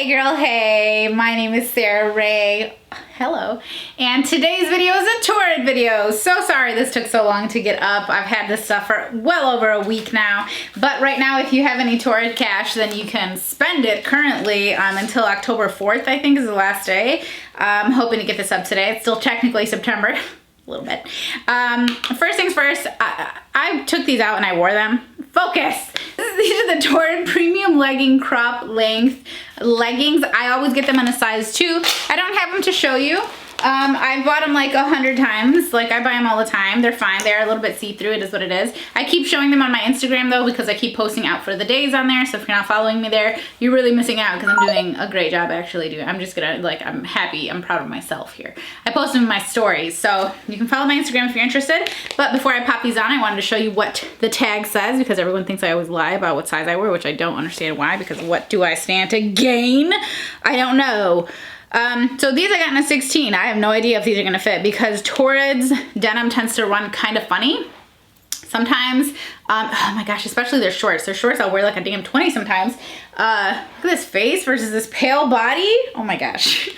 Hey girl, hey, my name is Sarah Rae. Hello. And today's video is a Torrid video. So sorry this took so long to get up. I've had this stuff for well over a week now. But right now, if you have any Torrid cash, then you can spend it currently until October 4th, I think is the last day. I'm hoping to get this up today. It's still technically September. A little bit. First things first, I took these out and I wore them. Focus! These are the Torrid Premium Legging Crop Length leggings. I always get them in a size 2. I don't have them to show you. I've bought them like 100 times. Like, I buy them all the time. They're fine. They're a little bit see-through. It is what it is. I keep showing them on my Instagram though because I keep posting out for the days on there. So if you're not following me there, you're really missing out because I'm doing a great job actually. I'm just gonna, like, I'm happy. I'm proud of myself here. I post them in my stories. So you can follow my Instagram if you're interested. But before I pop these on, I wanted to show you what the tag says because everyone thinks I always lie about what size I wear, which I don't understand why, because what do I stand to gain? I don't know. So these I got in a 16. I have no idea if these are gonna fit because Torrid's denim tends to run kind of funny sometimes. Oh my gosh, especially their shorts. Their shorts I'll wear like a damn 20 sometimes. Look at this face versus this pale body. Oh my gosh.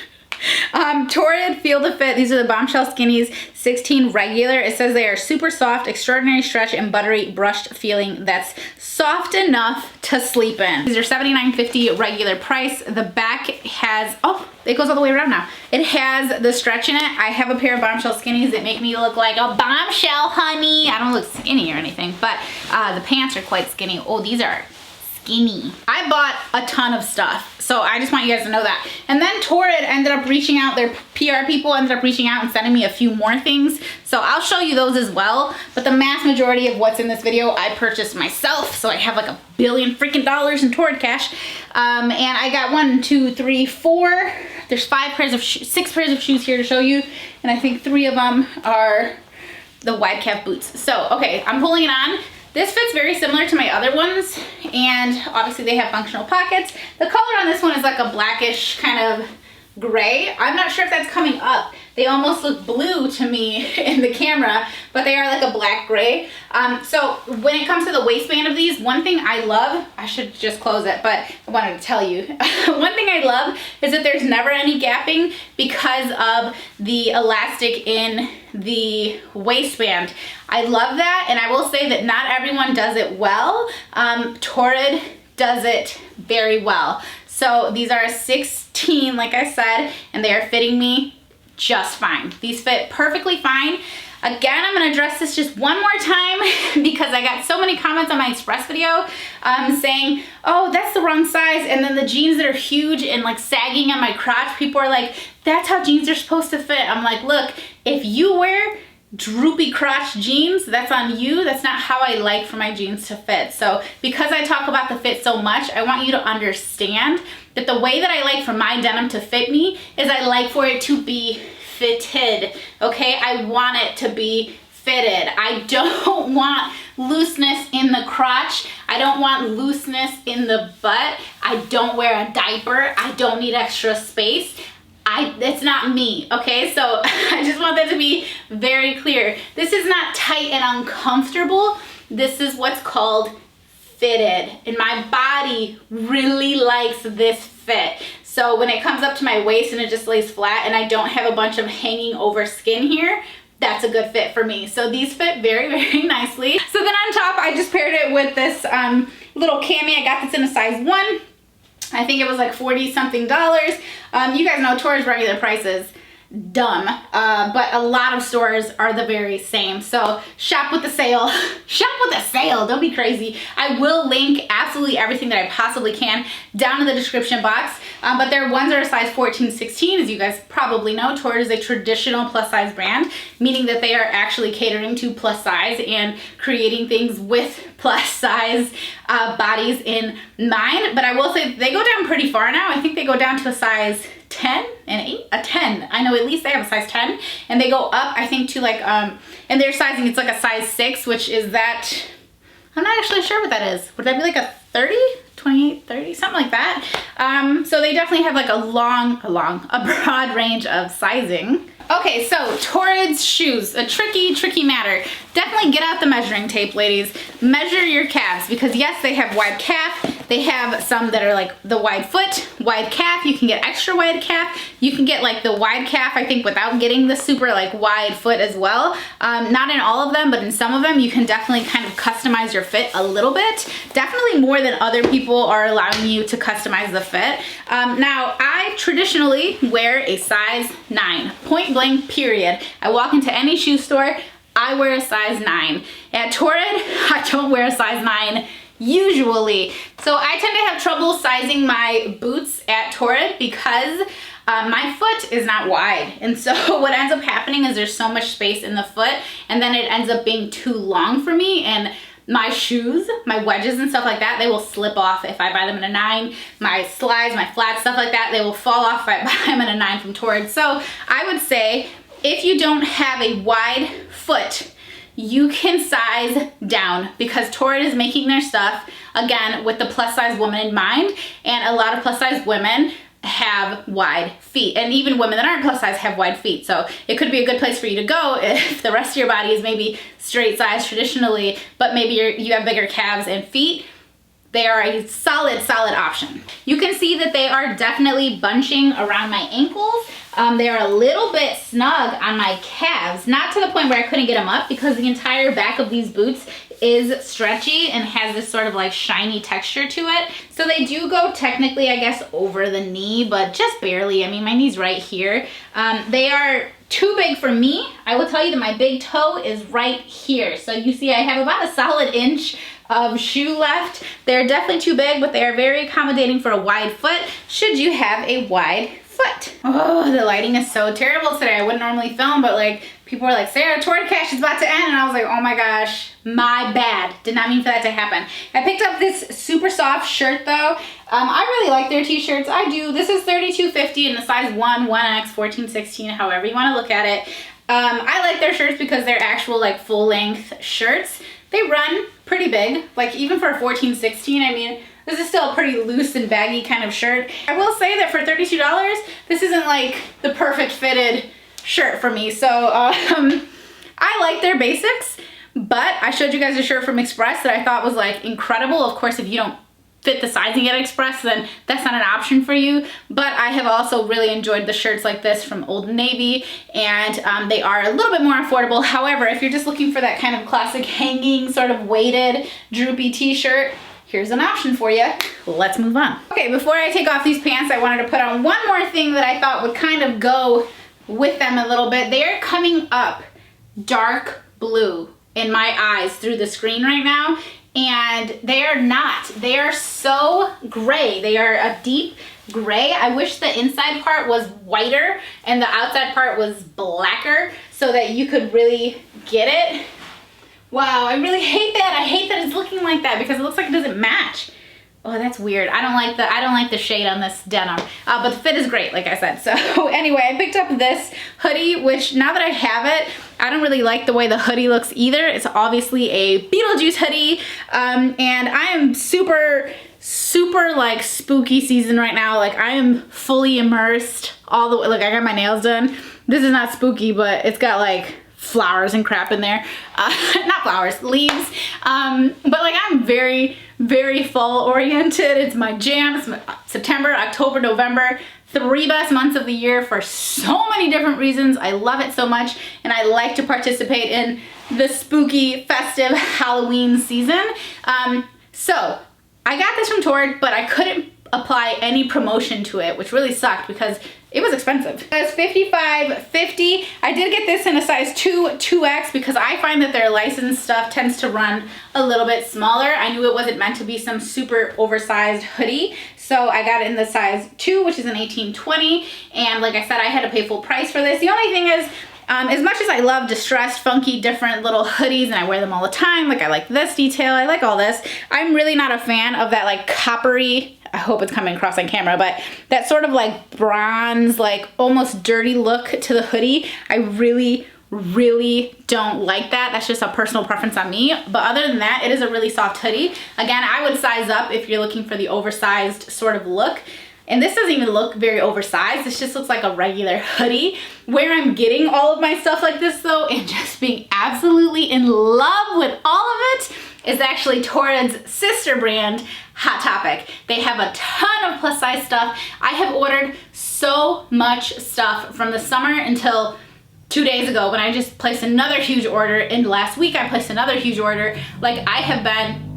Torrid Feel to Fit. These are the Bombshell Skinnies 16 regular. It says they are super soft, extraordinary stretch, and buttery brushed feeling that's soft enough to sleep in. These are $79.50 regular price. The back has, oh, it goes all the way around now. It has the stretch in it. I have a pair of Bombshell Skinnies that make me look like a bombshell, honey. I don't look skinny or anything, but the pants are quite skinny. Oh, these are skinny. I bought a ton of stuff, so I just want you guys to know that. And then Torrid ended up reaching out, their PR people ended up reaching out and sending me a few more things, so I'll show you those as well. But the mass majority of what's in this video I purchased myself, so I have like $1 billion freaking in Torrid cash. And I got 1, 2, 3, 4. There's 6 pairs of shoes here to show you, and I think 3 of them are the wide calf boots. So okay, I'm pulling it on. This fits very similar to my other ones, and obviously they have functional pockets. The color on this one is like a blackish kind of gray. I'm not sure if that's coming up. They almost look blue to me in the camera, but they are like a black gray. So when it comes to the waistband of these, one thing I love, I should just close it, but I wanted to tell you. One thing I love is that there's never any gapping because of the elastic in the waistband. I love that, and I will say that not everyone does it well. Torrid does it very well. So these are a 16, like I said, and they are fitting me just fine. These fit perfectly fine. Again, I'm gonna address this just one more time because I got so many comments on my Express video saying, oh, that's the wrong size. And then the jeans that are huge and like sagging on my crotch, people are like, that's how jeans are supposed to fit. I'm like, look, if you wear droopy crotch jeans, that's on you. That's not how I like for my jeans to fit. So because I talk about the fit so much, I want you to understand that the way that I like for my denim to fit me is I like for it to be fitted, okay? I want it to be fitted. I don't want looseness in the crotch. I don't want looseness in the butt. I don't wear a diaper. I don't need extra space. It's not me, okay? So I just want that to be very clear. This is not tight and uncomfortable. This is what's called fitted. And my body really likes this fit. So when it comes up to my waist and it just lays flat and I don't have a bunch of hanging over skin here, that's a good fit for me. So these fit very, very nicely. So then on top, I just paired it with this little cami. I got this in a size 1. I think it was like 40 something dollars. You guys know Torrid's regular prices, dumb, but a lot of stores are the very same. So shop with the sale. Shop with the sale, don't be crazy. I will link absolutely everything that I possibly can down in the description box. But their ones are a size 14, 16. As you guys probably know, Torrid is a traditional plus size brand, meaning that they are actually catering to plus size and creating things with plus size bodies in mind. But I will say they go down pretty far now. I think they go down to a size 10 and 8, a 10. I know at least they have a size 10, and they go up, I think, to like, and their sizing, it's like a size 6, which is that, I'm not actually sure what that is. Would that be like a 30? 28, 30, something like that. So they definitely have like a broad range of sizing. Okay, so Torrid's shoes, a tricky matter. Definitely get out the measuring tape, ladies. Measure your calf. calves, because yes, they have wide calf. They have some that are like the wide foot, wide calf. You can get extra wide calf. You can get like the wide calf, I think, without getting the super like wide foot as well. Not in all of them, but in some of them, you can definitely kind of customize your fit a little bit. Definitely more than other people are allowing you to customize the fit. Now, I traditionally wear a size 9, point blank, period. I walk into any shoe store, I wear a size 9. At Torrid, I don't wear a size 9 usually. So I tend to have trouble sizing my boots at Torrid because my foot is not wide. And so what ends up happening is there's so much space in the foot, and then it ends up being too long for me, and my shoes, my wedges and stuff like that, they will slip off if I buy them in a 9. My slides, my flats, stuff like that, they will fall off if I buy them in a 9 from Torrid. So I would say if you don't have a wide foot, you can size down, because Torrid is making their stuff, again, with the plus size woman in mind, and a lot of plus size women have wide feet, and even women that aren't plus size have wide feet. So it could be a good place for you to go if the rest of your body is maybe straight size traditionally, but maybe you have bigger calves and feet. They are a solid option. You can see that they are definitely bunching around my ankles. They are a little bit snug on my calves, not to the point where I couldn't get them up, because the entire back of these boots is stretchy and has this sort of like shiny texture to it. So they do go technically, I guess, over the knee, but just barely. I mean, my knee's right here. They are too big for me. I will tell you that my big toe is right here. So you see I have about a solid inch of shoe left. They're definitely too big, but they are very accommodating for a wide foot should you have a wide foot. Oh, the lighting is so terrible today. I wouldn't normally film, but like people were like, Sarah, Torrid Cash is about to end, and I was like, oh my gosh, my bad. Did not mean for that to happen. I picked up this super soft shirt though. I really like their t-shirts. I do. This is $32.50 in the size 1, 1X, 14, 16, however you want to look at it. I like their shirts because they're actual like full length shirts. They run pretty big, like even for a 14, 16, I mean, this is still a pretty loose and baggy kind of shirt. I will say that for $32, this isn't like the perfect fitted shirt for me. So I like their basics, but I showed you guys a shirt from Express that I thought was like incredible. Of course, if you don't fit the sizing at Express, then that's not an option for you. But I have also really enjoyed the shirts like this from Old Navy, and they are a little bit more affordable. However, if you're just looking for that kind of classic hanging, sort of weighted, droopy t-shirt, here's an option for you. Let's move on. Okay, before I take off these pants, I wanted to put on one more thing that I thought would kind of go with them a little bit. They are coming up dark blue in my eyes through the screen right now, and they are not. They are so gray. They are a deep gray. I wish the inside part was whiter and the outside part was blacker so that you could really get it. Wow, I really hate that. I hate that it's looking like that because it looks like it doesn't match. Oh, that's weird. I don't like the shade on this denim, but the fit is great, like I said. So anyway, I picked up this hoodie, which now that I have it, I don't really like the way the hoodie looks either. It's obviously a Beetlejuice hoodie, and I am super like spooky season right now. Like I am fully immersed all the way. Like I got my nails done. This is not spooky, but it's got like flowers and crap in there. Not flowers, leaves. But like I'm very fall oriented. It's my jam. It's my September, October, November, 3 best months of the year for so many different reasons. I love it so much, and I like to participate in the spooky, festive Halloween season. So I got this from Torrid, but I couldn't apply any promotion to it, which really sucked because it was expensive. It was $55.50. I did get this in a size 2X because I find that their licensed stuff tends to run a little bit smaller. I knew it wasn't meant to be some super oversized hoodie, so I got it in the size 2, which is an 18-20, and like I said, I had to pay full price for this. The only thing is, as much as I love distressed, funky, different little hoodies, and I wear them all the time, like I like this detail, I like all this, I'm really not a fan of that like coppery, I hope it's coming across on camera, but that sort of like bronze, like almost dirty look to the hoodie. I really don't like that. That's just a personal preference on me. But other than that, it is a really soft hoodie. Again, I would size up if you're looking for the oversized sort of look. And this doesn't even look very oversized. This just looks like a regular hoodie. Where I'm getting all of my stuff like this though, and just being absolutely in love with all of it, is actually Torrid's sister brand, Hot Topic. They have a ton of plus size stuff. I have ordered so much stuff from the summer until 2 days ago when I just placed another huge order, and last week I placed another huge order. Like, I have been,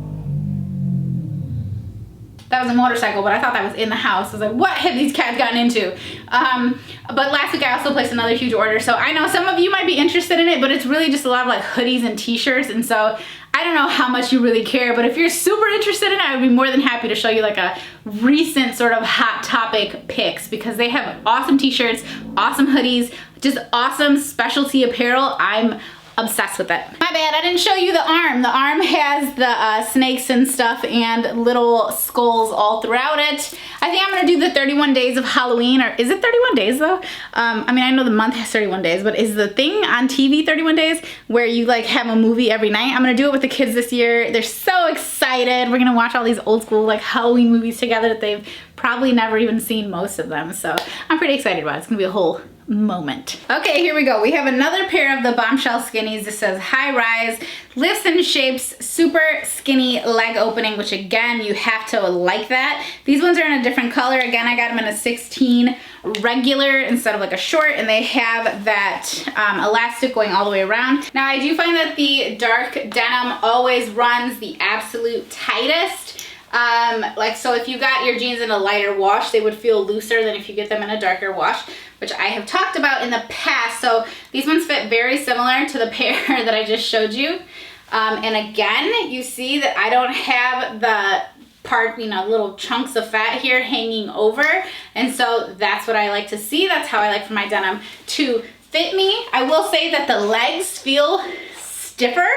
that was a motorcycle, but I thought that was in the house. I was like, what have these cats gotten into? But last week I also placed another huge order. So I know some of you might be interested in it, but it's really just a lot of like hoodies and t-shirts. And so I don't know how much you really care, but if you're super interested in it, I would be more than happy to show you like a recent sort of Hot Topic picks, because they have awesome t-shirts, awesome hoodies, just awesome specialty apparel. I'm obsessed with it. My bad, I didn't show you the arm. The arm has the snakes and stuff and little skulls all throughout it. I think I'm gonna do the 31 days of Halloween, or is it 31 days though? I mean, I know the month has 31 days, but is the thing on TV 31 days where you like have a movie every night? I'm gonna do it with the kids this year. They're so excited. We're gonna watch all these old school like Halloween movies together that they've probably never even seen most of them. So I'm pretty excited about it. It's gonna be a whole moment. Okay, here we go. We have another pair of the Bombshell Skinnies. This says high rise, lifts and shapes, super skinny leg opening, which again, you have to like that. These ones are in a different color. Again, I got them in a 16 regular instead of like a short, and they have that elastic going all the way around. Now, I do find that the dark denim always runs the absolute tightest. Like, so if you got your jeans in a lighter wash, they would feel looser than if you get them in a darker wash, which I have talked about in the past. So these ones fit very similar to the pair that I just showed you. And again, you see that I don't have the part, you know, little chunks of fat here hanging over. And so that's what I like to see. That's how I like for my denim to fit me. I will say that the legs feel stiffer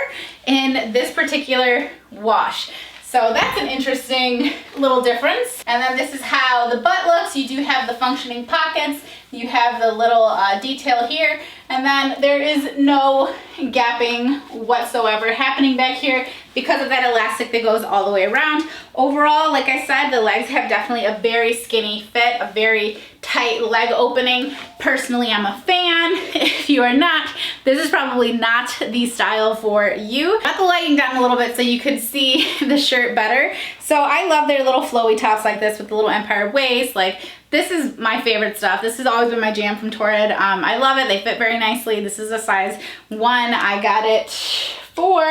in this particular wash. So that's an interesting little difference. And then this is how the butt looks. You do have the functioning pockets. You have the little detail here. And then there is no gapping whatsoever happening back here because of that elastic that goes all the way around. Overall, like I said, the legs have definitely a very skinny fit, a very tight leg opening. Personally, I'm a fan. If you are not, this is probably not the style for you. Got the lighting down a little bit so you could see the shirt better. So I love their little flowy tops like this with the little empire waist. Like, this is my favorite stuff. This has always been my jam from Torrid. I love it. They fit very nicely. This is a size 1. I got it for,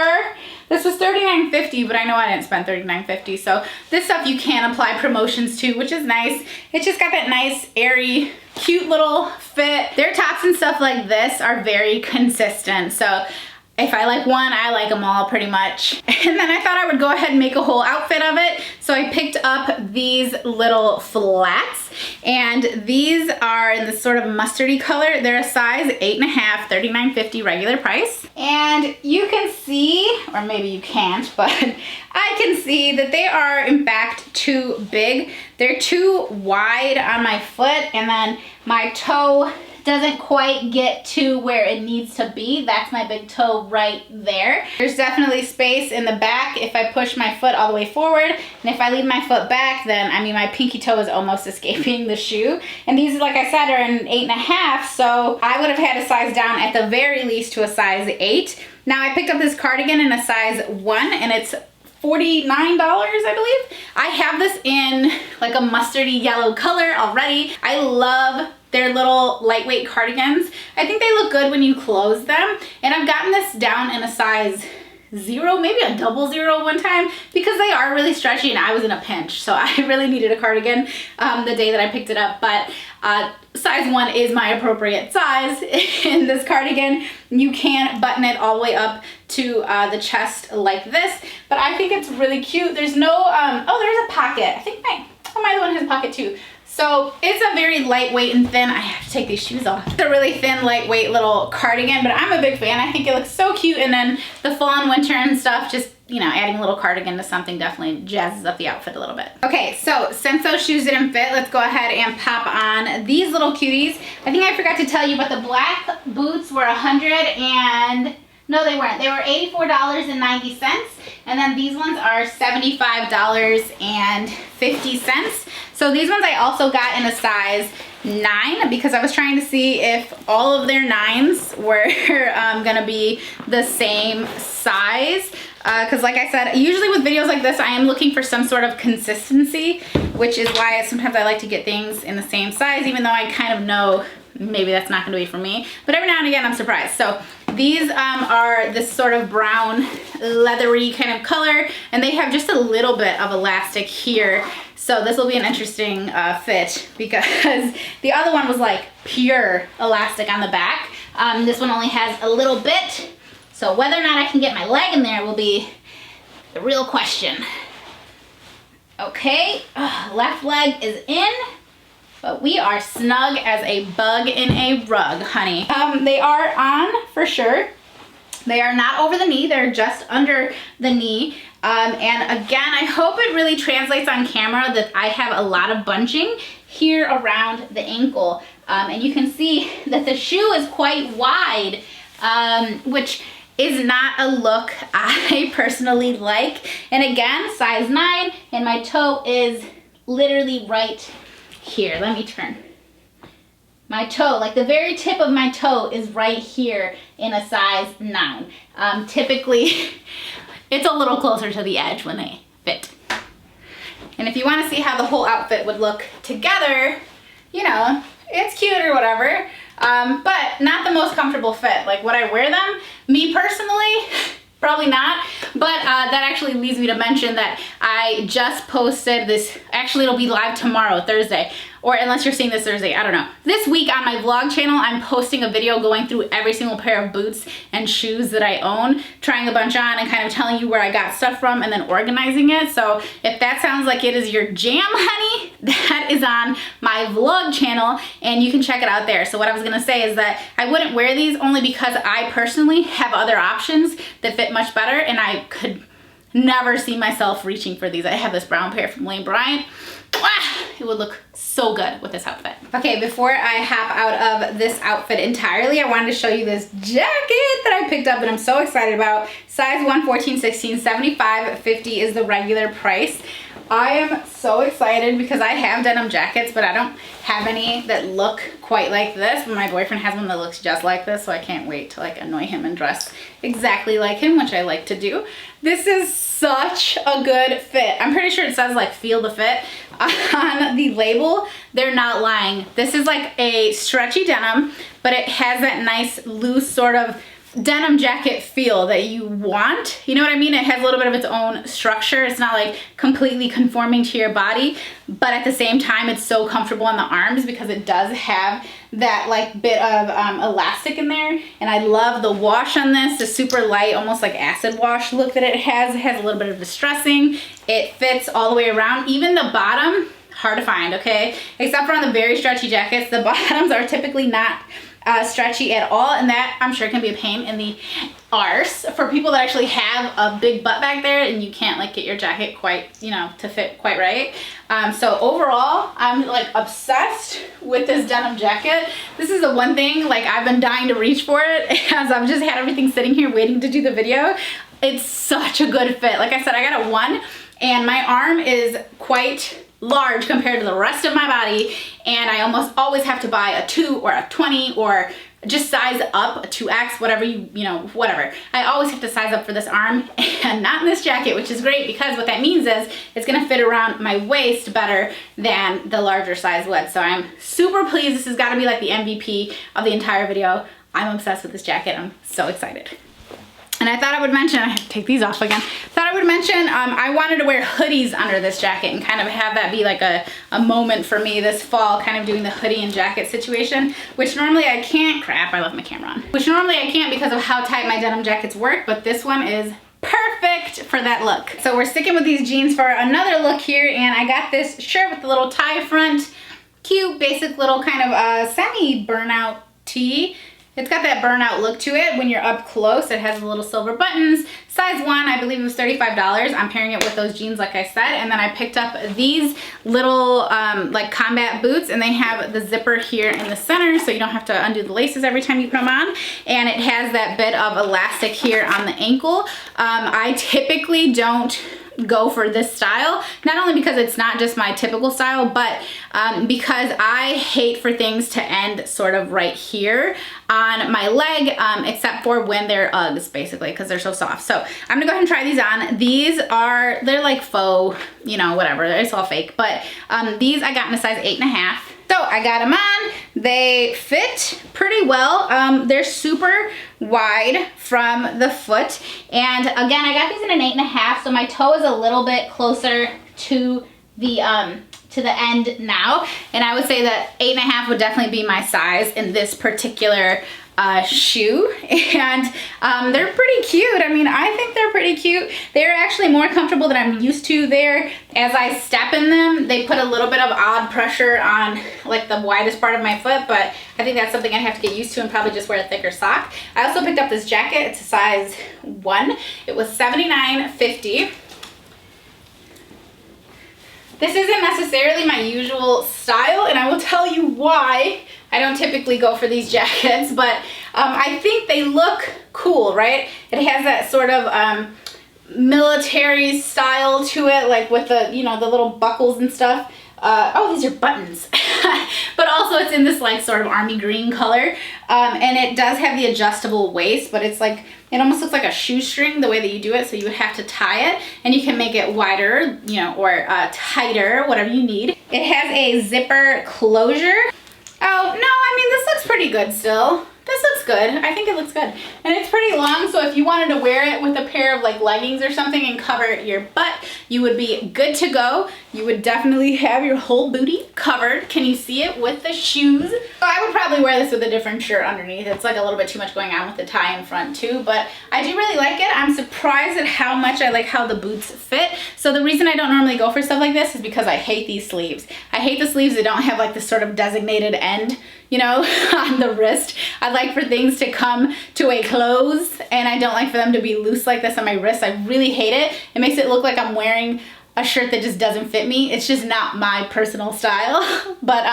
this was $39.50, but I know I didn't spend $39.50. So this stuff you can apply promotions to, which is nice. It's just got that nice, airy, cute little fit. Their tops and stuff like this are very consistent. So if I like one, I like them all pretty much. And then I thought I would go ahead and make a whole outfit of it. So I picked up these little flats, and these are in this sort of mustardy color. They're a size 8.5, $39.50 regular price. And you can see, or maybe you can't, but I can see that they are in fact too big. They're too wide on my foot, and then my toe doesn't quite get to where it needs to be. That's my big toe right there. There's definitely space in the back if I push my foot all the way forward, and if I leave my foot back, then I mean my pinky toe is almost escaping the shoe. And these, like I said, are an 8.5, so I would have had a size down at the very least to a size 8. Now I picked up this cardigan in a size 1, and it's $49, I believe. I have this in like a mustardy yellow color already. I love their little lightweight cardigans. I think they look good when you close them. And I've gotten this down in a size 0, maybe a double 0 one time, because they are really stretchy and I was in a pinch. So I really needed a cardigan the day that I picked it up. But size 1 is my appropriate size in this cardigan. You can button it all the way up to the chest like this, but I think it's really cute. There's no, oh, there's a pocket. I think my other one has a pocket too. So it's a very lightweight and thin, I have to take these shoes off. It's a really thin, lightweight little cardigan, but I'm a big fan. I think it looks so cute. And then the fall and winter and stuff, just, you know, adding a little cardigan to something definitely jazzes up the outfit a little bit. Okay, so since those shoes didn't fit, let's go ahead and pop on these little cuties. I think I forgot to tell you, but the black boots were no, they weren't. They were $84.90. And then these ones are $75.50. So these ones I also got in a size 9 because I was trying to see if all of their 9s were gonna be the same size. because like I said, usually with videos like this, I am looking for some sort of consistency, which is why sometimes I like to get things in the same size, even though I kind of know maybe that's not gonna be for me. But every now and again, I'm surprised. So these are this sort of brown, leathery kind of color, and they have just a little bit of elastic here. So this will be an interesting fit, because the other one was like pure elastic on the back. This one only has a little bit. So whether or not I can get my leg in there will be the real question. Okay, left leg is in, but we are snug as a bug in a rug, honey. They are on for sure. They are not over the knee, they're just under the knee. And again, I hope it really translates on camera that I have a lot of bunching here around the ankle. And you can see that the shoe is quite wide, which is not a look I personally like. And again, size 9, and my toe is literally right here. Let me turn. My toe, like the very tip of my toe is right here in a size 9. Typically, it's a little closer to the edge when they fit. And if you want to see how the whole outfit would look together, you know, it's cute or whatever, but not the most comfortable fit. Like, would I wear them? Me personally, probably not. But that actually leads me to mention that I just posted this, actually it'll be live tomorrow, Thursday, or unless you're seeing this Thursday, I don't know. This week on my vlog channel, I'm posting a video going through every single pair of boots and shoes that I own, trying a bunch on and kind of telling you where I got stuff from and then organizing it. So if that sounds like it is your jam, honey, that is on my vlog channel and you can check it out there. So what I was gonna say is that I wouldn't wear these only because I personally have other options that fit much better, and I could never see myself reaching for these. I have this brown pair from Lane Bryant. It would look so good with this outfit. Okay, before I hop out of this outfit entirely, I wanted to show you this jacket that I picked up that I'm so excited about. Size 1, 14, 16, $75.50 is the regular price. I am so excited because I have denim jackets, but I don't have any that look quite like this. But my boyfriend has one that looks just like this, so I can't wait to like annoy him and dress exactly like him, which I like to do. This is such a good fit. I'm pretty sure it says like feel the fit on the label. They're not lying. This is like a stretchy denim, but it has that nice loose sort of denim jacket feel that you want. You know what I mean? It has a little bit of its own structure. It's not like completely conforming to your body, but at the same time, it's so comfortable on the arms because it does have that like bit of elastic in there. And I love the wash on this, the super light, almost like acid wash look that it has. It has a little bit of distressing. It fits all the way around. Even the bottom, hard to find, okay? Except for on the very stretchy jackets, the bottoms are typically not stretchy at all, and that I'm sure can be a pain in the arse for people that actually have a big butt back there and you can't like get your jacket quite, you know, to fit quite right. So overall, I'm like obsessed with this denim jacket. This is the one thing, like I've been dying to reach for it as I've just had everything sitting here waiting to do the video. It's such a good fit. Like I said, I got a 1 and my arm is quite large compared to the rest of my body, and I almost always have to buy a 2 or a 20 or just size up, a 2X, whatever you know, whatever. I always have to size up for this arm and not in this jacket, which is great because what that means is it's gonna fit around my waist better than the larger size would. So I'm super pleased. This has gotta be like the MVP of the entire video. I'm obsessed with this jacket. I'm so excited. And I thought I would mention, I have to take these off again. Thought I would mention, I wanted to wear hoodies under this jacket and kind of have that be like a moment for me this fall, kind of doing the hoodie and jacket situation, which normally I can't. Crap, I left my camera on. Which normally I can't because of how tight my denim jackets work, but this one is perfect for that look. So we're sticking with these jeans for another look here, and I got this shirt with the little tie front, cute, basic little kind of semi-burnout tee. It's got that burnout look to it when you're up close. It has the little silver buttons. Size 1, I believe it was $35. I'm pairing it with those jeans like I said. And then I picked up these little like combat boots, and they have the zipper here in the center so you don't have to undo the laces every time you put them on. And it has that bit of elastic here on the ankle. I typically don't go for this style, not only because it's not just my typical style, but because I hate for things to end sort of right here on my leg, except for when they're Uggs, basically, because they're so soft. So I'm gonna go ahead and try these on. They're like faux, you know, whatever, it's all fake, but these I got in a size 8.5. So I got them on. They fit pretty well. They're super wide from the foot. And again, I got these in an 8.5, so my toe is a little bit closer to the end now. And I would say that 8.5 would definitely be my size in this particular shoe. And they're pretty cute. I mean, I think they're pretty cute. They're actually more comfortable than I'm used to there. As I step in them, they put a little bit of odd pressure on like the widest part of my foot, but I think that's something I have to get used to and probably just wear a thicker sock. I also picked up this jacket. It's a size 1. It was $79.50. This isn't necessarily my usual style, and I will tell you why I don't typically go for these jackets, but I think they look cool, right? It has that sort of military style to it, like with the, you know, the little buckles and stuff. Oh, these are buttons. But also it's in this like sort of army green color. And it does have the adjustable waist, but it's like, it almost looks like a shoestring the way that you do it. So you would have to tie it, and you can make it wider, you know, or tighter, whatever you need. It has a zipper closure. Oh, no, I mean, this looks pretty good still. This looks good. I think it looks good. And it's pretty long, so if you wanted to wear it with a pair of like leggings or something and cover your butt, you would be good to go. You would definitely have your whole booty covered. Can you see it with the shoes? So I would probably wear this with a different shirt underneath. It's like a little bit too much going on with the tie in front too, but I do really like it. I'm surprised at how much I like how the boots fit. So the reason I don't normally go for stuff like this is because I hate these sleeves. I hate the sleeves that don't have like this sort of designated end, you know, on the wrist. I like for things to come to a close, and I don't like for them to be loose like this on my wrist. I really hate it. It makes it look like I'm wearing a shirt that just doesn't fit me. It's just not my personal style. But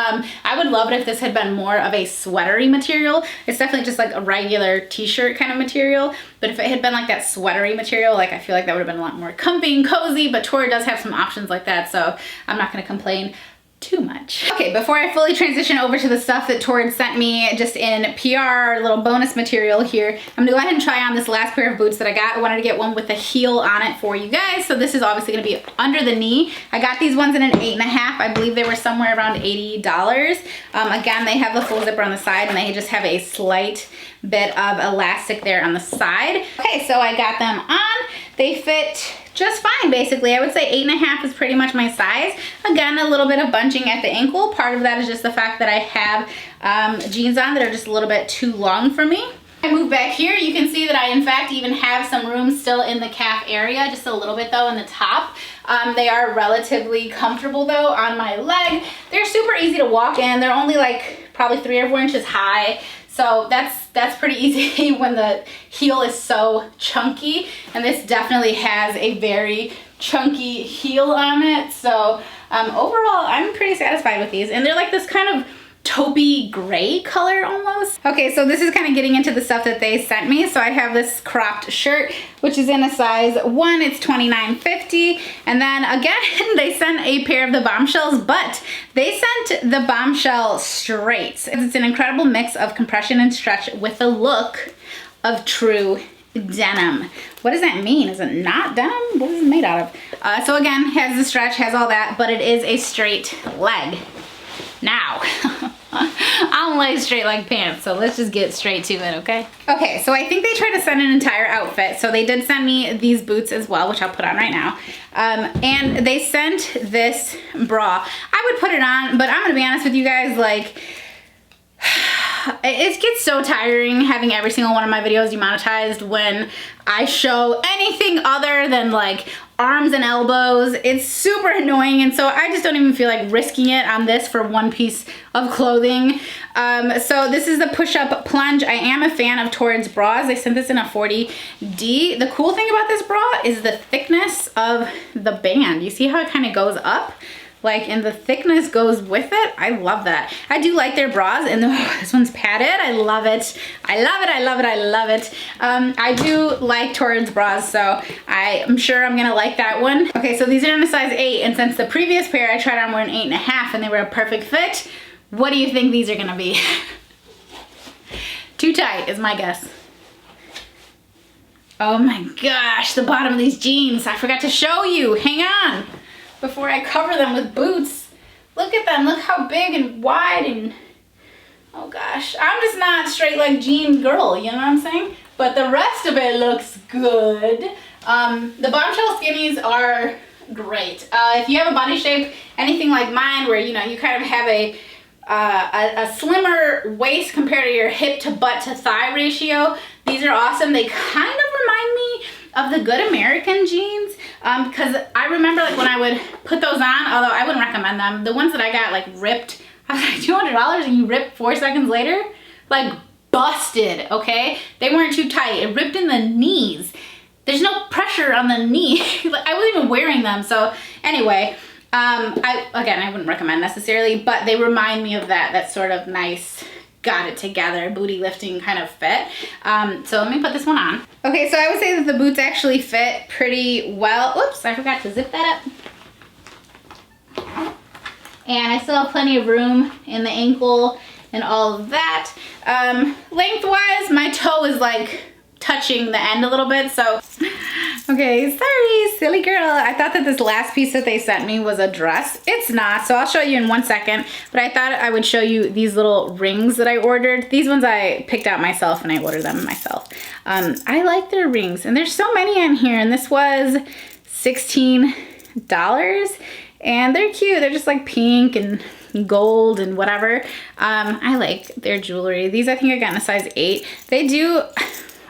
I would love it if this had been more of a sweatery material. It's definitely just like a regular t-shirt kind of material. But if it had been like that sweatery material, like I feel like that would have been a lot more comfy and cozy, but Torrid does have some options like that, so I'm not gonna complain too much. Okay, before I fully transition over to the stuff that Torrid sent me just in PR, little bonus material here, I'm gonna go ahead and try on this last pair of boots that I got. I wanted to get one with a heel on it for you guys, so this is obviously gonna be under the knee. I got these ones in an 8.5. I believe they were somewhere around $80. Again, they have the full zipper on the side, and they just have a slight bit of elastic there on the side. Okay, so I got them on. They fit just fine, basically. I would say 8.5 is pretty much my size. Again, a little bit of bunching at the ankle. Part of that is just the fact that I have jeans on that are just a little bit too long for me. I move back here, you can see that I in fact even have some room still in the calf area, just a little bit though in the top. They are relatively comfortable though on my leg. They're super easy to walk in. They're only like probably 3 or 4 inches high. So that's pretty easy when the heel is so chunky, and this definitely has a very chunky heel on it. So overall, I'm pretty satisfied with these, and they're like this kind of taupey gray color almost. Okay, so this is kind of getting into the stuff that they sent me. So I have this cropped shirt, which is in a size 1. It's $29.50. And then again, they sent a pair of the Bombshells, but they sent the Bombshell straights. It's an incredible mix of compression and stretch with the look of true denim. What does that mean? Is it not denim? What is it made out of? So again, has the stretch, has all that, but it is a straight leg. Now, I don't like straight leg pants, so let's just get straight to it, okay? Okay, so I think they tried to send an entire outfit. So they did send me these boots as well, which I'll put on right now. And they sent this bra. I would put it on, but I'm gonna be honest with you guys, like, it gets so tiring having every single one of my videos demonetized when I show anything other than like arms and elbows. It's super annoying, and so I just don't even feel like risking it on this for one piece of clothing. So this is the push-up plunge. I am a fan of Torrid's bras. They sent this in a 40D. The cool thing about this bra is the thickness of the band. You see how it kind of goes up? like, and the thickness goes with it. I love that. I do like their bras, and this one's padded. I love it. I love it, I love it, I love it. I do like Torrid's bras, so I'm sure I'm gonna like that one. Okay, so these are in a size 8, and since the previous pair I tried on were an 8.5 and they were a perfect fit, what do you think these are gonna be? Too tight is my guess. Oh my gosh, the bottom of these jeans. I forgot to show you. Hang on. Before I cover them with boots. Look at them. Look how big and wide and... Oh gosh. I'm just not straight leg jean girl, you know what I'm saying? But the rest of it looks good. The Bombshell Skinnies are great. If you have a body shape, anything like mine, where you know you kind of have a slimmer waist compared to your hip to butt to thigh ratio, these are awesome. They kind of remind me of the Good American jeans, because I remember like when I would put those on, although I wouldn't recommend them, the ones that I got like ripped, I was like $200 and you rip 4 seconds later, like busted, okay? They weren't too tight. It ripped in the knees. There's no pressure on the knee. Like, I wasn't even wearing them. So anyway, I wouldn't recommend necessarily, but they remind me of that sort of nice, got it together, booty lifting kind of fit. So let me put this one on. Okay, so I would say that the boots actually fit pretty well. Oops, I forgot to zip that up. And I still have plenty of room in the ankle and all of that. Lengthwise, my toe is like touching the end a little bit, so okay, sorry, silly girl. I thought that this last piece that they sent me was a dress. It's not, so I'll show you in 1 second, but I thought I would show you these little rings that I ordered. These ones I picked out myself and I ordered them myself. I like their rings, and there's so many on here, and this was $16, and they're cute. They're just like pink and gold and whatever. I like their jewelry. These I think I got in a size 8. They do,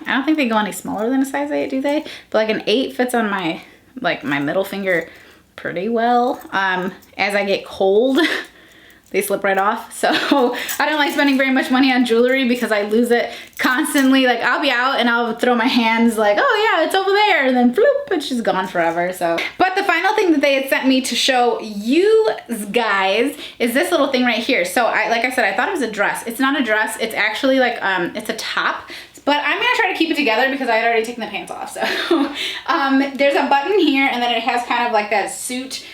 I don't think they go any smaller than a size 8, do they? But like an 8 fits on my, like my middle finger pretty well. As I get cold, they slip right off. So I don't like spending very much money on jewelry because I lose it constantly. Like I'll be out and I'll throw my hands like, oh yeah, it's over there. And then floop, it's just gone forever. So, but the final thing that they had sent me to show you guys is this little thing right here. So like I said, I thought it was a dress. It's not a dress. It's actually like, it's a top. But I'm gonna try to keep it together because I had already taken the pants off. So there's a button here, and then it has kind of like that suit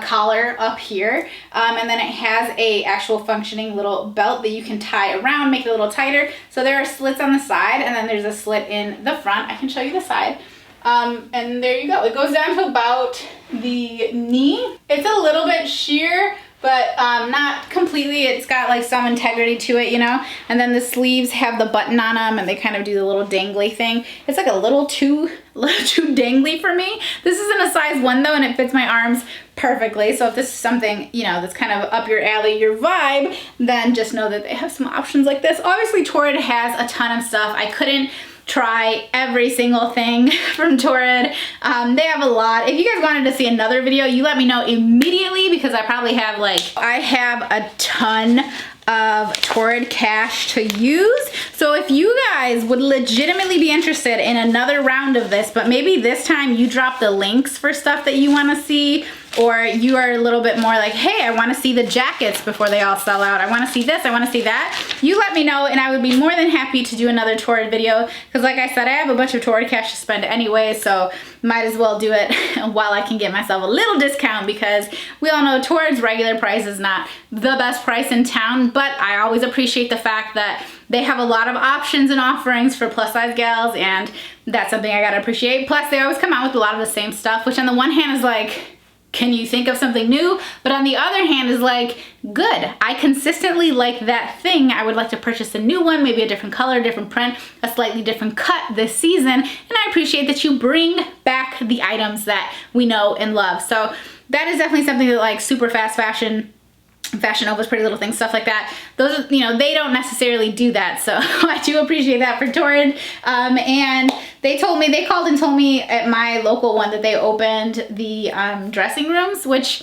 collar up here, and then it has a actual functioning little belt that you can tie around, make it a little tighter. So there are slits on the side, and then there's a slit in the front. I can show you the side. And there you go. It goes down to about the knee. It's a little bit sheer, but not completely. It's got like some integrity to it, you know? And then the sleeves have the button on them, and they kind of do the little dangly thing. It's like a little too dangly for me. This is in a size 1 though, and it fits my arms perfectly. So if this is something, you know, that's kind of up your alley, your vibe, then just know that they have some options like this. Obviously, Torrid has a ton of stuff. I couldn't try every single thing from Torrid. They have a lot. If you guys wanted to see another video, you let me know immediately, because I probably have I have a ton of Torrid cash to use. So if you guys would legitimately be interested in another round of this, but maybe this time you drop the links for stuff that you want to see, or you are a little bit more like, hey, I want to see the jackets before they all sell out. I want to see this, I want to see that. You let me know, and I would be more than happy to do another Torrid video, because like I said, I have a bunch of Torrid cash to spend anyway, so might as well do it while I can get myself a little discount, because we all know Torrid's regular price is not the best price in town, but I always appreciate the fact that they have a lot of options and offerings for plus size gals, and that's something I gotta appreciate. Plus, they always come out with a lot of the same stuff, which on the one hand is like, can you think of something new? But on the other hand is like, good. I consistently like that thing. I would like to purchase a new one, maybe a different color, different print, a slightly different cut this season. And I appreciate that you bring back the items that we know and love. So that is definitely something that like super fast fashion, Fashion Nova's Pretty Little Things, stuff like that. Those, you know, they don't necessarily do that. So I do appreciate that for Torrid. And they called and told me at my local one that they opened the dressing rooms, which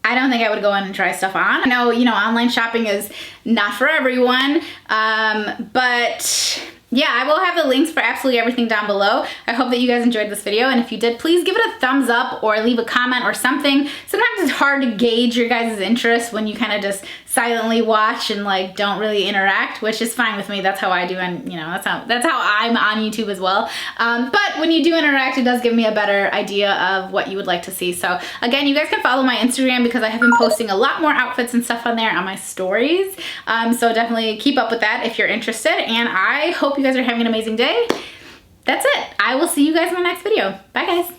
I don't think I would go in and try stuff on. I know, you know, online shopping is not for everyone, but yeah, I will have the links for absolutely everything down below. I hope that you guys enjoyed this video, and if you did, please give it a thumbs up or leave a comment or something. Sometimes it's hard to gauge your guys' interest when you kind of just silently watch and like don't really interact, which is fine with me. That's how I do, and you know, that's how I'm on YouTube as well. But when you do interact, it does give me a better idea of what you would like to see. So again, you guys can follow my Instagram because I have been posting a lot more outfits and stuff on there on my stories. So definitely keep up with that if you're interested, and I hope you guys are having an amazing day. That's it. I will see you guys in my next video. Bye guys.